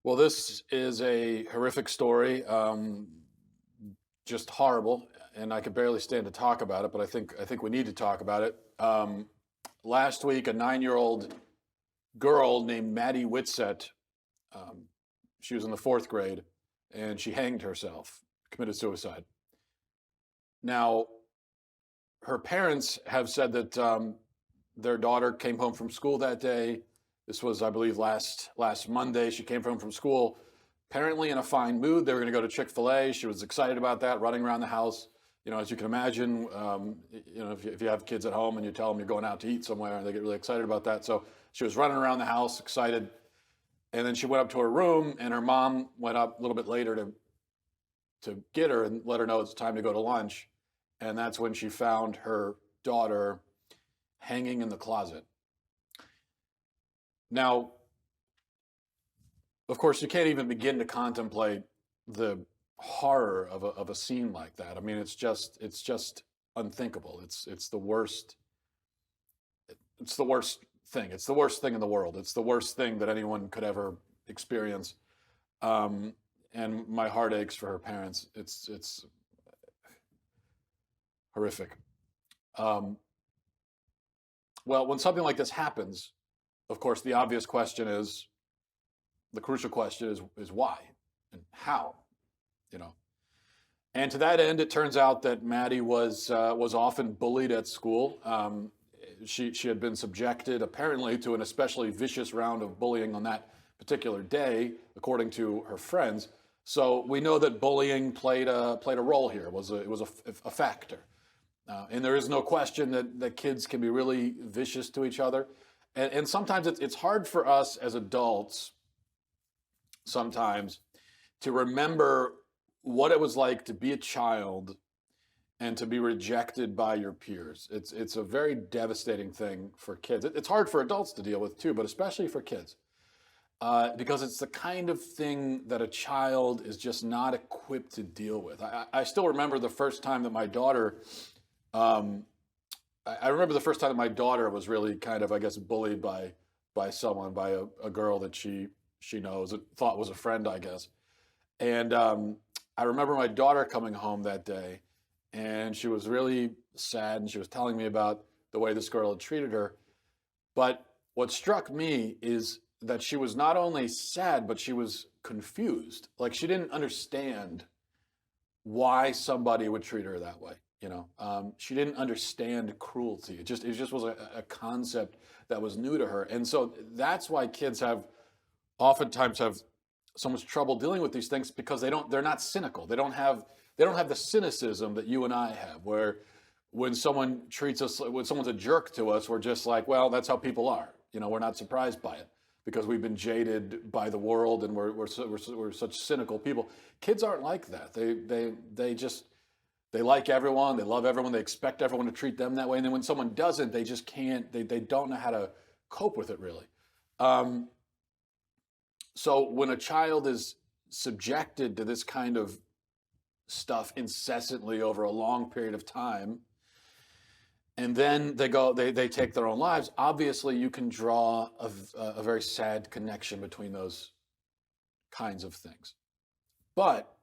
Well, this is a horrific story, just horrible, and I could barely stand to talk about it. But I think we need to talk about it. Last week, a 9-year-old girl named Maddie Whitsett, um, she was in the fourth grade, and she hanged herself, committed suicide. Now, her parents have said that their daughter came home from school that day. This was, I believe, last Monday. She came home from school, apparently in a fine mood. They were going to go to Chick-fil-A. She was excited about that, running around the house. You know, as you can imagine, if you have kids at home and you tell them you're going out to eat somewhere, they get really excited about that. So she was running around the house, excited. And then she went up to her room, and her mom went up a little bit later to get her and let her know it's time to go to lunch. And that's when she found her daughter hanging in the closet. Now, of course, you can't even begin to contemplate the horror of a scene like that. I mean, it's just unthinkable. It's the worst. It's the worst thing. It's the worst thing in the world. It's the worst thing that anyone could ever experience. And my heart aches for her parents. It's horrific. Well, when something like this happens, of course, the obvious question is, the crucial question is why and how, you know. And to that end, it turns out that Maddie was often bullied at school. She had been subjected, apparently, to an especially vicious round of bullying on that particular day, according to her friends. So we know that bullying played a role here. It was a factor. And there is no question that kids can be really vicious to each other. And sometimes it's hard for us as adults, sometimes, to remember what it was like to be a child and to be rejected by your peers. It's a very devastating thing for kids. It's hard for adults to deal with too, but especially for kids. Because it's the kind of thing that a child is just not equipped to deal with. I still remember the first time that my daughter, I remember the first time that my daughter was really kind of, I guess, bullied by someone, by a girl that she knows, thought was a friend, I guess. And I remember my daughter coming home that day, and she was really sad, and she was telling me about the way this girl had treated her. But what struck me is that she was not only sad, but she was confused. Like, she didn't understand why somebody would treat her that way. You know, she didn't understand cruelty. It just was a concept that was new to her. And so that's why kids oftentimes have so much trouble dealing with these things, because they're not cynical. They don't have the cynicism that you and I have, where when someone treats us, when someone's a jerk to us, we're just like, well, that's how people are. You know, we're not surprised by it because we've been jaded by the world, and we're such cynical people. Kids aren't like that. They like everyone, they love everyone, they expect everyone to treat them that way. And then when someone doesn't, they just can't, they don't know how to cope with it, really. So when a child is subjected to this kind of stuff incessantly over a long period of time, and then they take their own lives, obviously you can draw a very sad connection between those kinds of things. But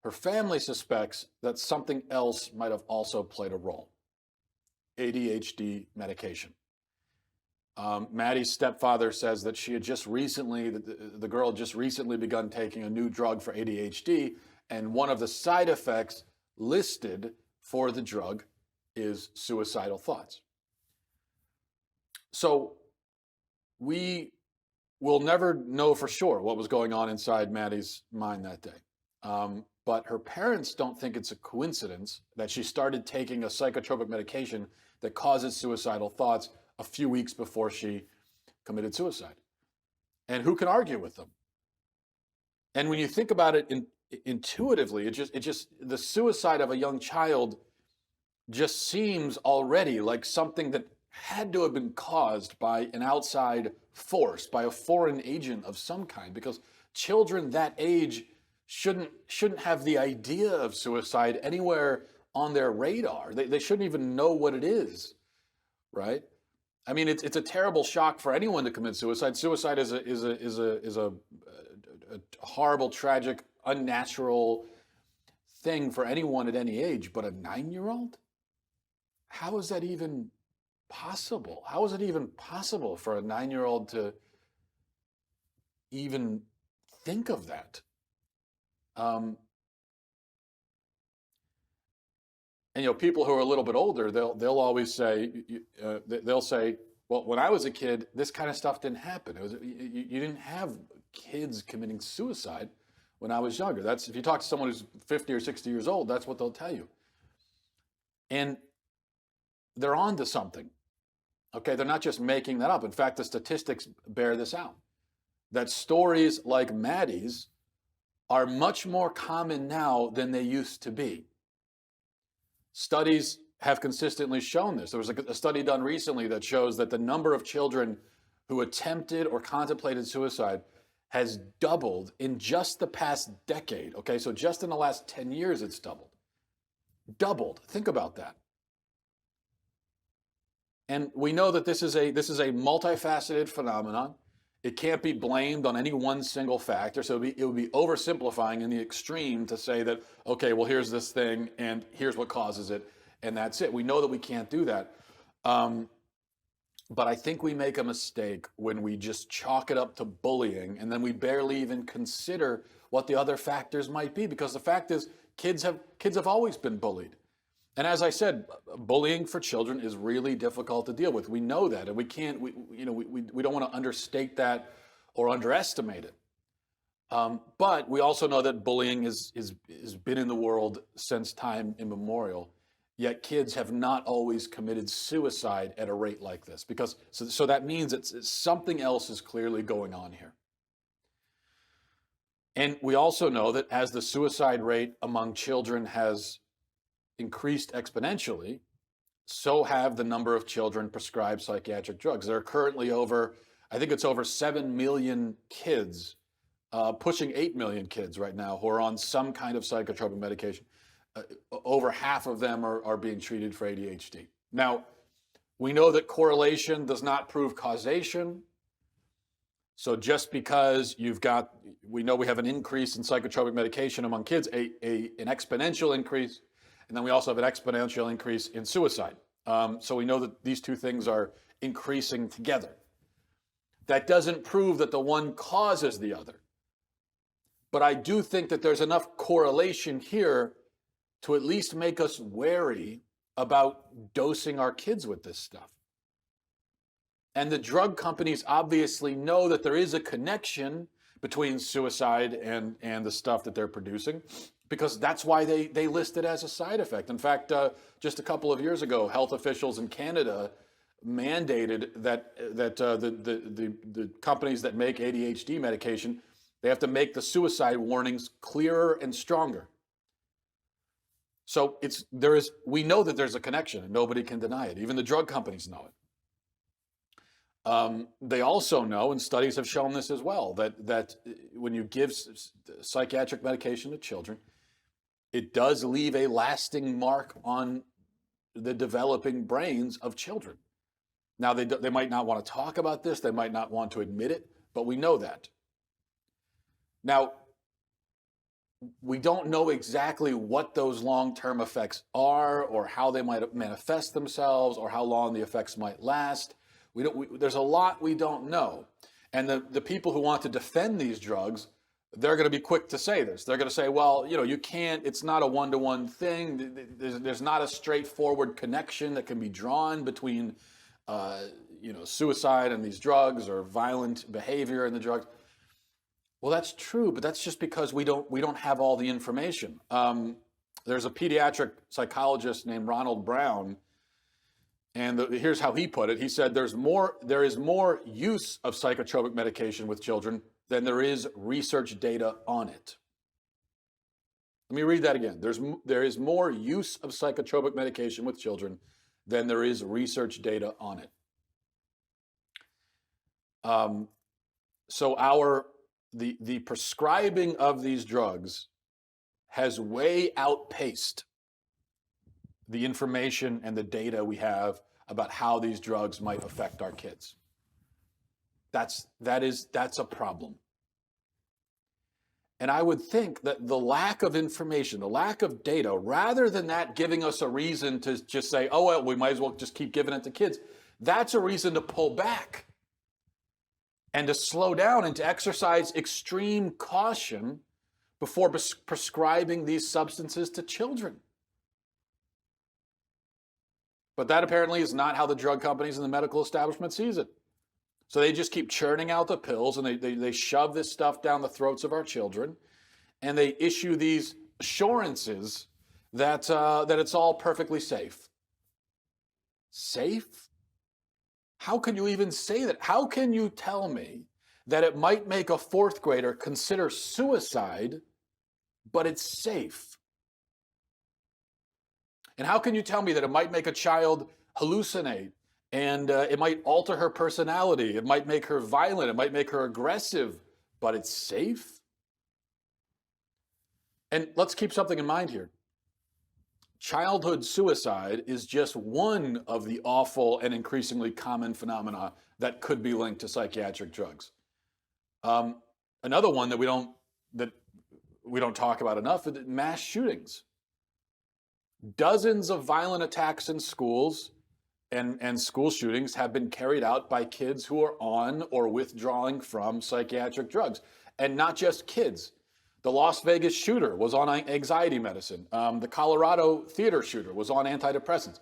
her family suspects that something else might have also played a role: ADHD medication. Maddie's stepfather says that she had the girl had just recently begun taking a new drug for ADHD, and one of the side effects listed for the drug is suicidal thoughts. So we will never know for sure what was going on inside Maddie's mind that day. But her parents don't think it's a coincidence that she started taking a psychotropic medication that causes suicidal thoughts a few weeks before she committed suicide. And who can argue with them? And when you think about it intuitively, the suicide of a young child just seems already like something that had to have been caused by an outside force, by a foreign agent of some kind, because children that age shouldn't have the idea of suicide anywhere on their radar. They shouldn't even know what it is, right? I mean, it's a terrible shock for anyone to commit suicide. Suicide is a a horrible, tragic, unnatural thing for anyone at any age, but a 9-year-old? How is that even possible? How is it even possible for a 9-year-old to even think of that? And people who are a little bit older, they'll always say, they'll say, well, when I was a kid, this kind of stuff didn't happen. You didn't have kids committing suicide when I was younger. That's, if you talk to someone who's 50 or 60 years old, that's what they'll tell you. And they're on to something. Okay, they're not just making that up. In fact, the statistics bear this out, that stories like Maddie's are much more common now than they used to be. Studies have consistently shown this. There was a study done recently that shows that the number of children who attempted or contemplated suicide has doubled in just the past decade. Okay, so just in the last 10 years, it's doubled. Doubled. Think about that. And we know that this is a multifaceted phenomenon. It can't be blamed on any one single factor. So it would be oversimplifying in the extreme to say that, okay, well, here's this thing and here's what causes it, and that's it. We know that we can't do that. But I think we make a mistake when we just chalk it up to bullying and then we barely even consider what the other factors might be, because the fact is kids have always been bullied. And as I said, bullying for children is really difficult to deal with. We know that, and we can't. We don't want to understate that or underestimate it. But we also know that bullying has been in the world since time immemorial. Yet kids have not always committed suicide at a rate like this, because so that means it's something else is clearly going on here. And we also know that as the suicide rate among children has increased exponentially, so have the number of children prescribed psychiatric drugs. There are currently over 7 million kids, pushing 8 million kids right now who are on some kind of psychotropic medication. Over half of them are being treated for ADHD. Now, we know that correlation does not prove causation. So just because we know we have an increase in psychotropic medication among kids, an exponential increase, and then we also have an exponential increase in suicide. So we know that these two things are increasing together. That doesn't prove that the one causes the other. But I do think that there's enough correlation here to at least make us wary about dosing our kids with this stuff. And the drug companies obviously know that there is a connection between suicide and the stuff that they're producing, because that's why they list it as a side effect. In fact, just a couple of years ago, health officials in Canada mandated that the companies that make ADHD medication, they have to make the suicide warnings clearer and stronger. So we know that there's a connection, and nobody can deny it. Even the drug companies know it. They also know, and studies have shown this as well, that when you give psychiatric medication to children, it does leave a lasting mark on the developing brains of children. Now, they might not want to talk about this, they might not want to admit it, but we know that. Now, we don't know exactly what those long-term effects are, or how they might manifest themselves, or how long the effects might last. There's a lot we don't know. And the people who want to defend these drugs, they're going to be quick to say this. They're going to say, well, you can't, it's not a one-to-one thing. There's not a straightforward connection that can be drawn between, suicide and these drugs, or violent behavior and the drugs. Well, that's true, but that's just because we don't have all the information. There's a pediatric psychologist named Ronald Brown, and here's how he put it. He said, there is more use of psychotropic medication with children than there is research data on it. Let me read that again. There is more use of psychotropic medication with children than there is research data on it. So the prescribing of these drugs has way outpaced the information and the data we have about how these drugs might affect our kids. That's a problem. And I would think that the lack of information, the lack of data, rather than that giving us a reason to just say, oh, well, we might as well just keep giving it to kids, that's a reason to pull back and to slow down and to exercise extreme caution before prescribing these substances to children. But that apparently is not how the drug companies and the medical establishment sees it. So they just keep churning out the pills, and they shove this stuff down the throats of our children, and they issue these assurances that it's all perfectly safe. Safe? How can you even say that? How can you tell me that it might make a fourth grader consider suicide, but it's safe? And how can you tell me that it might make a child hallucinate, and it might alter her personality, it might make her violent, it might make her aggressive, but it's safe? And let's keep something in mind here. Childhood suicide is just one of the awful and increasingly common phenomena that could be linked to psychiatric drugs. Another one that we don't talk about enough is mass shootings. Dozens of violent attacks in schools and school shootings have been carried out by kids who are on or withdrawing from psychiatric drugs. And not just kids. The Las Vegas shooter was on anxiety medicine. The Colorado theater shooter was on antidepressants.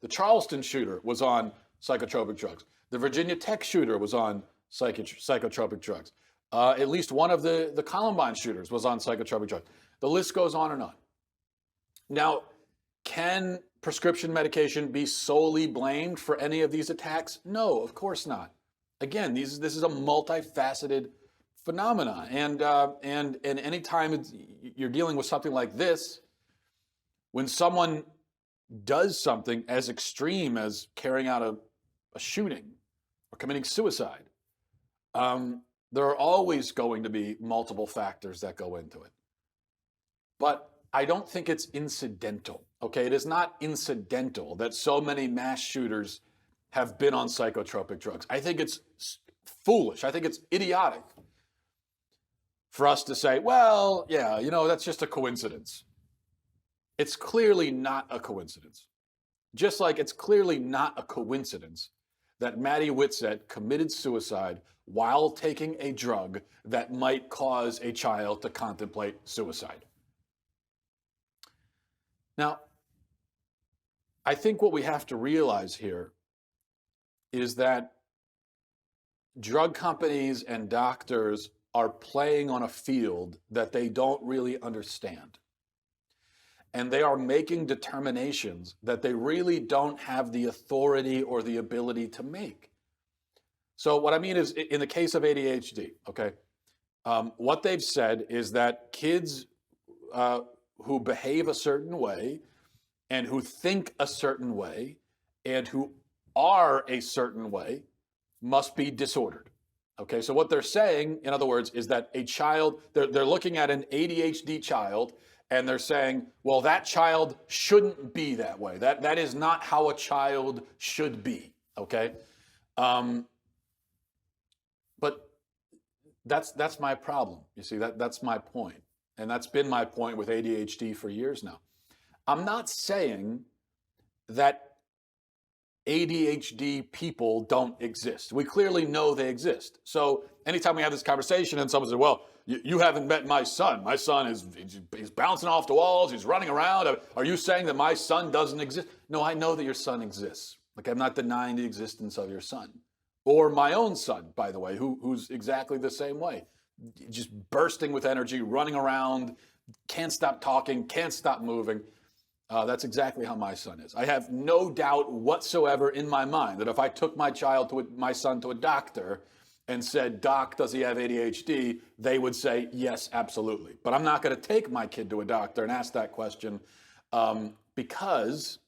The Charleston shooter was on psychotropic drugs. The Virginia Tech shooter was on psychotropic drugs. At least one of the Columbine shooters was on psychotropic drugs. The list goes on and on. Now, can prescription medication be solely blamed for any of these attacks? No, of course not. Again, this is a multifaceted phenomena, and anytime you're dealing with something like this, when someone does something as extreme as carrying out a shooting or committing suicide, there are always going to be multiple factors that go into it. But I don't think it's incidental, okay? It is not incidental that so many mass shooters have been on psychotropic drugs. I think it's foolish. I think it's idiotic for us to say, well, yeah, that's just a coincidence. It's clearly not a coincidence. Just like it's clearly not a coincidence that Maddie Whitsett committed suicide while taking a drug that might cause a child to contemplate suicide. Now, I think what we have to realize here is that drug companies and doctors are playing on a field that they don't really understand. And they are making determinations that they really don't have the authority or the ability to make. So what I mean is, in the case of ADHD, okay, what they've said is that kids who behave a certain way and who think a certain way and who are a certain way must be disordered. Okay, so what they're saying, in other words, is that a child, they're looking at an ADHD child and they're saying, well, that child shouldn't be that way. That is not how a child should be, okay? But that's my problem. You see, that's my point. And that's been my point with ADHD for years now. I'm not saying that ADHD people don't exist. We clearly know they exist. So anytime we have this conversation and someone says, well, you haven't met my son. My son he's bouncing off the walls. He's running around. Are you saying that my son doesn't exist? No, I know that your son exists. Like, I'm not denying the existence of your son. Or my own son, by the way, who's exactly the same way. Just bursting with energy, running around, can't stop talking, can't stop moving. That's exactly how my son is. I have no doubt whatsoever in my mind that if I took my son to a doctor and said, Doc, does he have ADHD? They would say, yes, absolutely. But I'm not going to take my kid to a doctor and ask that question because,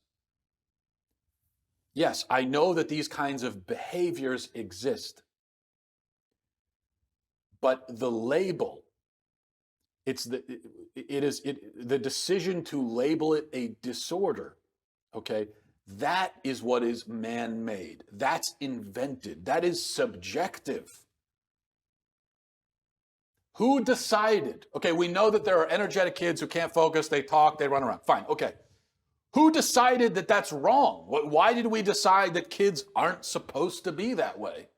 yes, I know that these kinds of behaviors exist. But the label, the decision to label it a disorder, okay, that is what is man-made. That's invented. That is subjective. Who decided? Okay, we know that there are energetic kids who can't focus, they talk, they run around. Fine, okay. Who decided that that's wrong? Why did we decide that kids aren't supposed to be that way?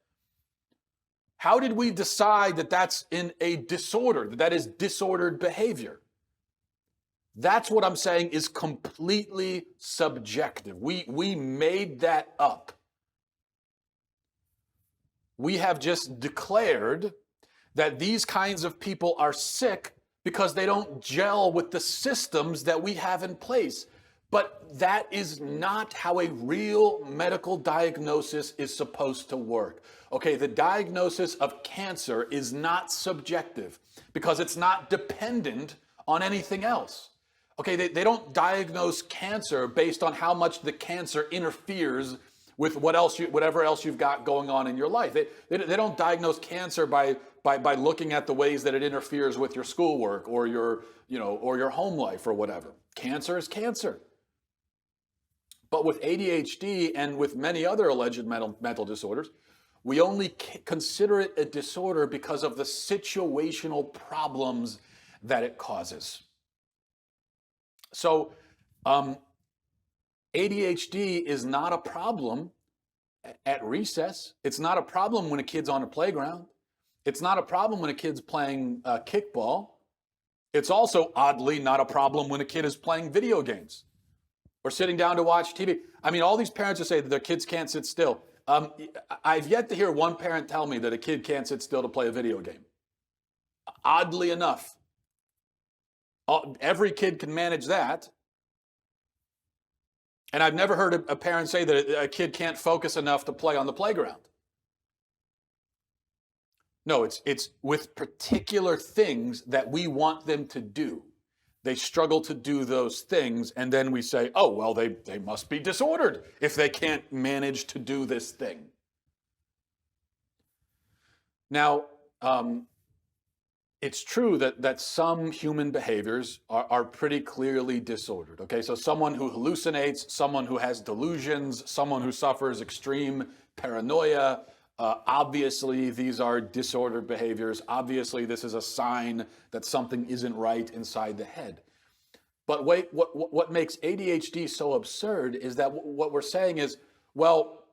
How did we decide that that's in a disorder, that is disordered behavior? That's what I'm saying is completely subjective. We made that up. We have just declared that these kinds of people are sick because they don't gel with the systems that we have in place. But that is not how a real medical diagnosis is supposed to work. Okay, the diagnosis of cancer is not subjective because it's not dependent on anything else. Okay, they don't diagnose cancer based on how much the cancer interferes with whatever else you've got going on in your life. They don't diagnose cancer by looking at the ways that it interferes with your schoolwork or your home life or whatever. Cancer is cancer. But with ADHD and with many other alleged mental disorders, we only consider it a disorder because of the situational problems that it causes. So ADHD is not a problem at recess. It's not a problem when a kid's on a playground. It's not a problem when a kid's playing kickball. It's also oddly not a problem when a kid is playing video games or sitting down to watch TV. I mean, all these parents who say that their kids can't sit still. I've yet to hear one parent tell me that a kid can't sit still to play a video game. Oddly enough, every kid can manage that. And I've never heard a parent say that a kid can't focus enough to play on the playground. No, it's with particular things that we want them to do. They struggle to do those things, and then we say, oh, well, they must be disordered if they can't manage to do this thing. Now, it's true that some human behaviors are pretty clearly disordered. Okay, so someone who hallucinates, someone who has delusions, someone who suffers extreme paranoia, obviously these are disordered behaviors. Obviously this is a sign that something isn't right inside the head. But wait, what makes ADHD so absurd is that what we're saying is, well,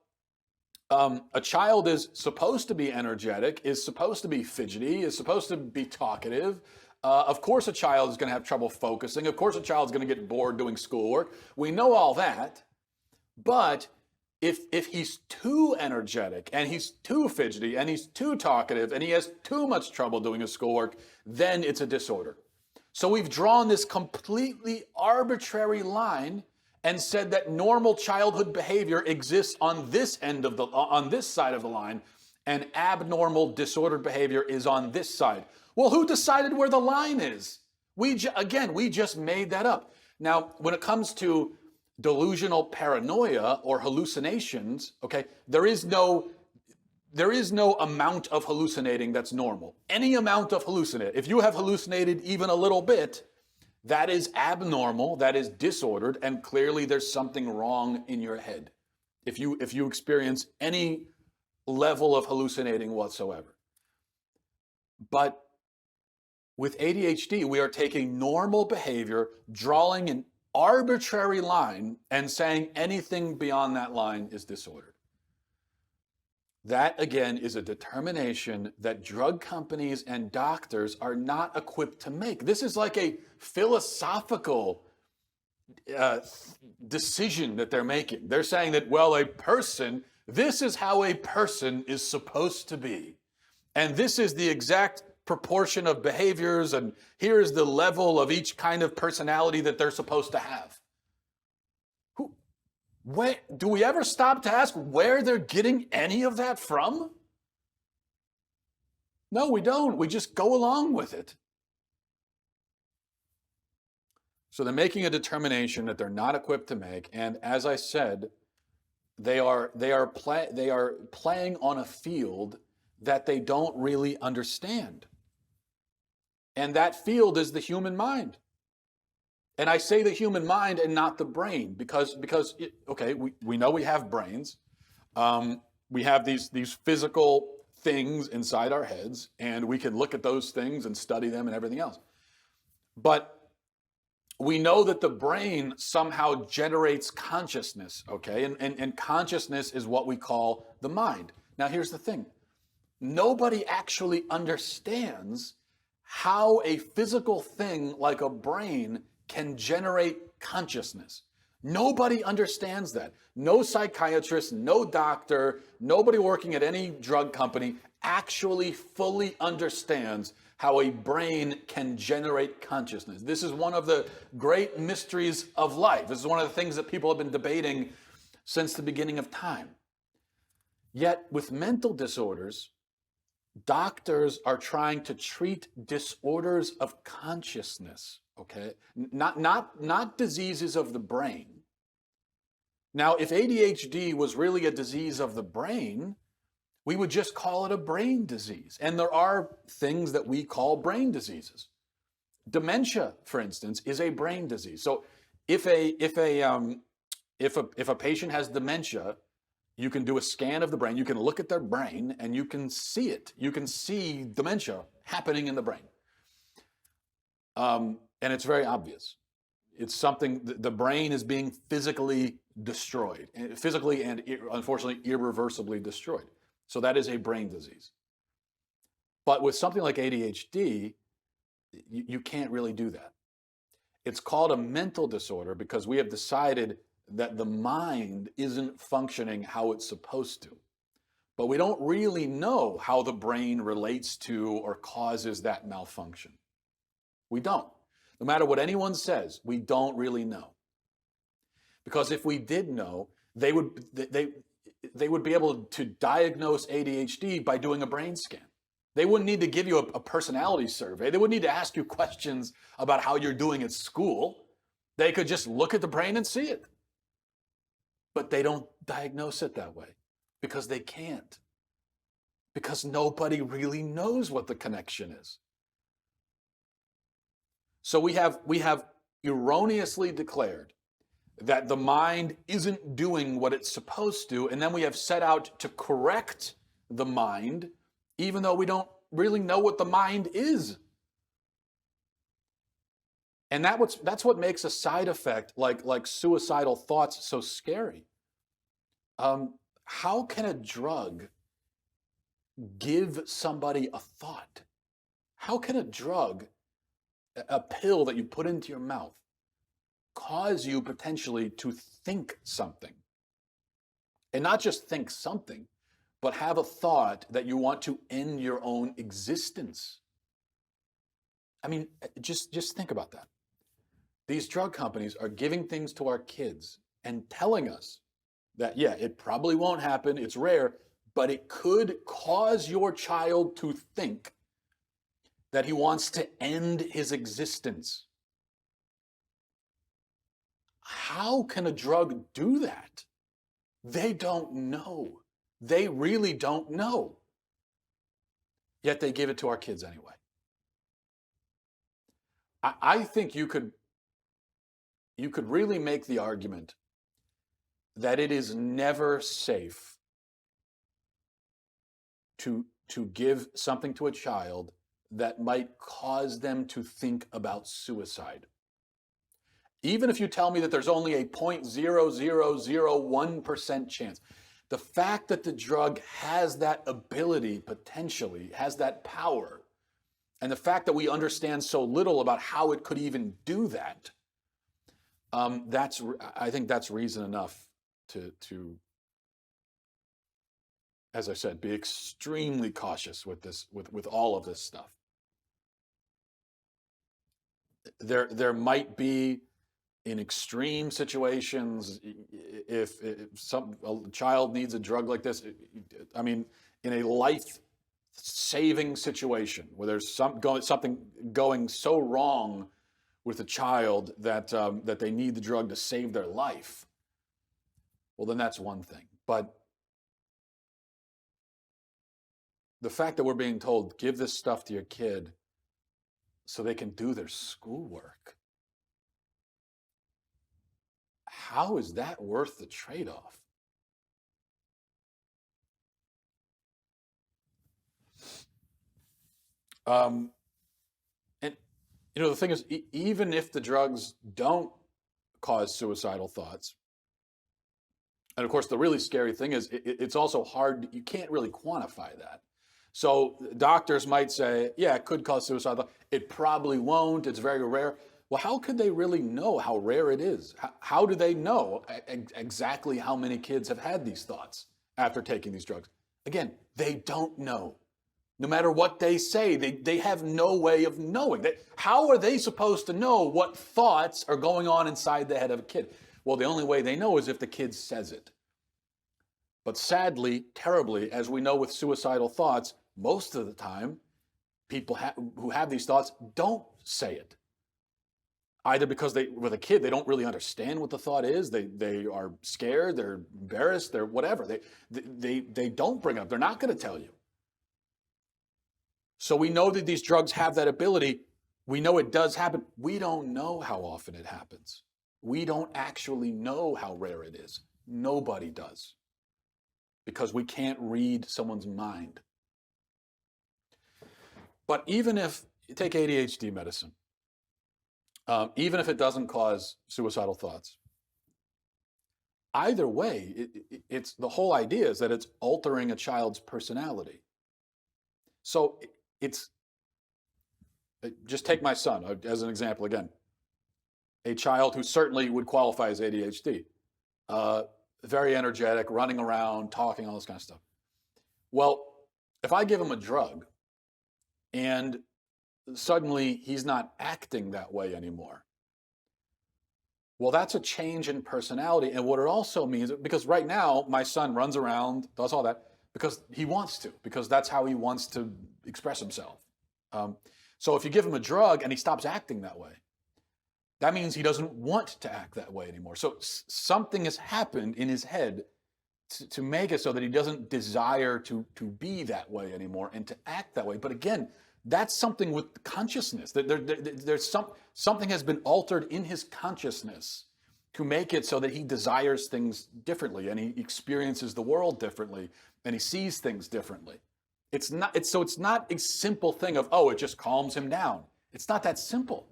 a child is supposed to be energetic, is supposed to be fidgety, is supposed to be talkative. Of course a child is going to have trouble focusing. Of course a child is going to get bored doing schoolwork. We know all that. But if he's too energetic and he's too fidgety and he's too talkative and he has too much trouble doing his schoolwork, then it's a disorder. So we've drawn this completely arbitrary line and said that normal childhood behavior exists on this on this side of the line, and abnormal disordered behavior is on this side. Well, who decided where the line is? We just made that up. Now, when it comes to delusional paranoia or hallucinations, okay, there is no amount of hallucinating that's normal. Any amount of hallucinate. If you have hallucinated even a little bit, that is abnormal, that is disordered, and clearly there's something wrong in your head if you experience any level of hallucinating whatsoever. But with ADHD, we are taking normal behavior, drawing an arbitrary line, and saying anything beyond that line is disordered. That, again, is a determination that drug companies and doctors are not equipped to make. This is like a philosophical decision that they're making. They're saying that, well, this is how a person is supposed to be. And this is the exact proportion of behaviors, and here's the level of each kind of personality that they're supposed to have. Do we ever stop to ask where they're getting any of that from? No, we don't. We just go along with it. So they're making a determination that they're not equipped to make, and as I said, they are playing on a field that they don't really understand. And that field is the human mind. And I say the human mind and not the brain because we know we have brains. We have these physical things inside our heads, and we can look at those things and study them and everything else. But we know that the brain somehow generates consciousness, okay? And consciousness is what we call the mind. Now, here's the thing. Nobody actually understands how a physical thing like a brain can generate consciousness. Nobody understands that. No psychiatrist, no doctor, nobody working at any drug company actually fully understands how a brain can generate consciousness. This is one of the great mysteries of life. This is one of the things that people have been debating since the beginning of time. Yet with mental disorders, doctors are trying to treat disorders of consciousness, okay? Not diseases of the brain. Now, if ADHD was really a disease of the brain, we would just call it a brain disease. And there are things that we call brain diseases. Dementia, for instance, is a brain disease. So if a patient has dementia, you can do a scan of the brain, you can look at their brain, and you can see it. You can see dementia happening in the brain. And it's very obvious. It's something, the brain is being physically destroyed, physically and unfortunately irreversibly destroyed. So that is a brain disease. But with something like ADHD, you can't really do that. It's called a mental disorder because we have decided that the mind isn't functioning how it's supposed to. But we don't really know how the brain relates to or causes that malfunction. We don't. No matter what anyone says, we don't really know. Because if we did know, they would be able to diagnose ADHD by doing a brain scan. They wouldn't need to give you a personality survey. They wouldn't need to ask you questions about how you're doing at school. They could just look at the brain and see it. But they don't diagnose it that way because they can't. Because nobody really knows what the connection is. So we have erroneously declared that the mind isn't doing what it's supposed to, and then we have set out to correct the mind, even though we don't really know what the mind is. And that's what makes a side effect like suicidal thoughts so scary. How can a drug give somebody a thought? How can a drug, a pill that you put into your mouth, cause you potentially to think something? And not just think something, but have a thought that you want to end your own existence. I mean, just think about that. These drug companies are giving things to our kids and telling us that, yeah, it probably won't happen, it's rare, but it could cause your child to think that he wants to end his existence. How can a drug do that? They don't know. They really don't know. Yet they give it to our kids anyway. I think you could really make the argument that it is never safe to give something to a child that might cause them to think about suicide. Even if you tell me that there's only a 0.0001% chance, the fact that the drug has that ability, potentially, has that power, and the fact that we understand so little about how it could even do that, I think that's reason enough to, as I said, be extremely cautious with this, with all of this stuff. There might be, in extreme situations, if a child needs a drug like this, I mean, in a life-saving situation where there's something going so wrong with a child that they need the drug to save their life, well, then that's one thing. But the fact that we're being told, give this stuff to your kid so they can do their schoolwork, how is that worth the trade-off? Um, and the thing is, even if the drugs don't cause suicidal thoughts, and of course, the really scary thing is it's also hard. You can't really quantify that. So doctors might say, yeah, it could cause suicide. It probably won't. It's very rare. Well, how could they really know how rare it is? How do they know exactly how many kids have had these thoughts after taking these drugs? Again, they don't know. No matter what they say, they have no way of knowing. How are they supposed to know what thoughts are going on inside the head of a kid? Well, the only way they know is if the kid says it. But sadly, terribly, as we know with suicidal thoughts, most of the time, people who have these thoughts don't say it. Either because with a kid, they don't really understand what the thought is. They are scared, they're embarrassed, they're whatever. They don't bring it up. They're not going to tell you. So we know that these drugs have that ability. We know it does happen. We don't know how often it happens. We don't actually know how rare it is. Nobody does. Because we can't read someone's mind. But even if you take ADHD medicine, even if it doesn't cause suicidal thoughts, either way, it's the whole idea is that it's altering a child's personality. So just take my son as an example again. A child who certainly would qualify as ADHD. Very energetic, running around, talking, all this kind of stuff. Well, if I give him a drug and suddenly he's not acting that way anymore, well, that's a change in personality. And what it also means, because right now my son runs around, does all that because he wants to, because that's how he wants to express himself. So if you give him a drug and he stops acting that way, that means he doesn't want to act that way anymore. So something has happened in his head to make it so that he doesn't desire to be that way anymore and to act that way. But again, that's something with consciousness. There's something has been altered in his consciousness to make it so that he desires things differently and he experiences the world differently and he sees things differently. It's not a simple thing of, oh, it just calms him down. It's not that simple.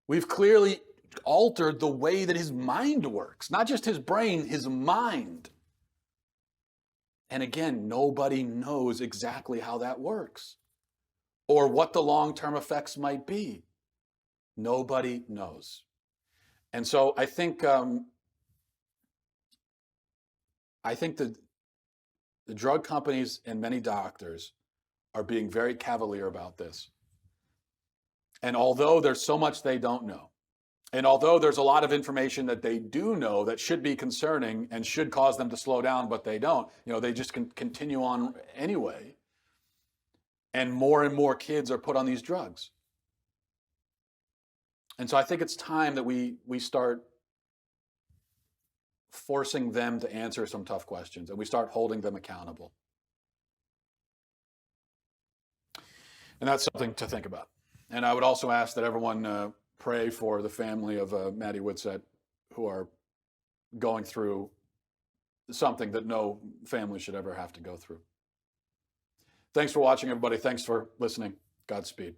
We've clearly altered the way that his mind works, not just his brain, his mind. And again, nobody knows exactly how that works or what the long-term effects might be. Nobody knows. And so I think the drug companies and many doctors are being very cavalier about this. And although there's so much they don't know, and although there's a lot of information that they do know that should be concerning and should cause them to slow down, but they don't, they just can continue on anyway. And more kids are put on these drugs. And so I think it's time that we start forcing them to answer some tough questions and we start holding them accountable. And that's something to think about. And I would also ask that everyone pray for the family of Maddie Whitsett, who are going through something that no family should ever have to go through. Thanks for watching, everybody. Thanks for listening. Godspeed.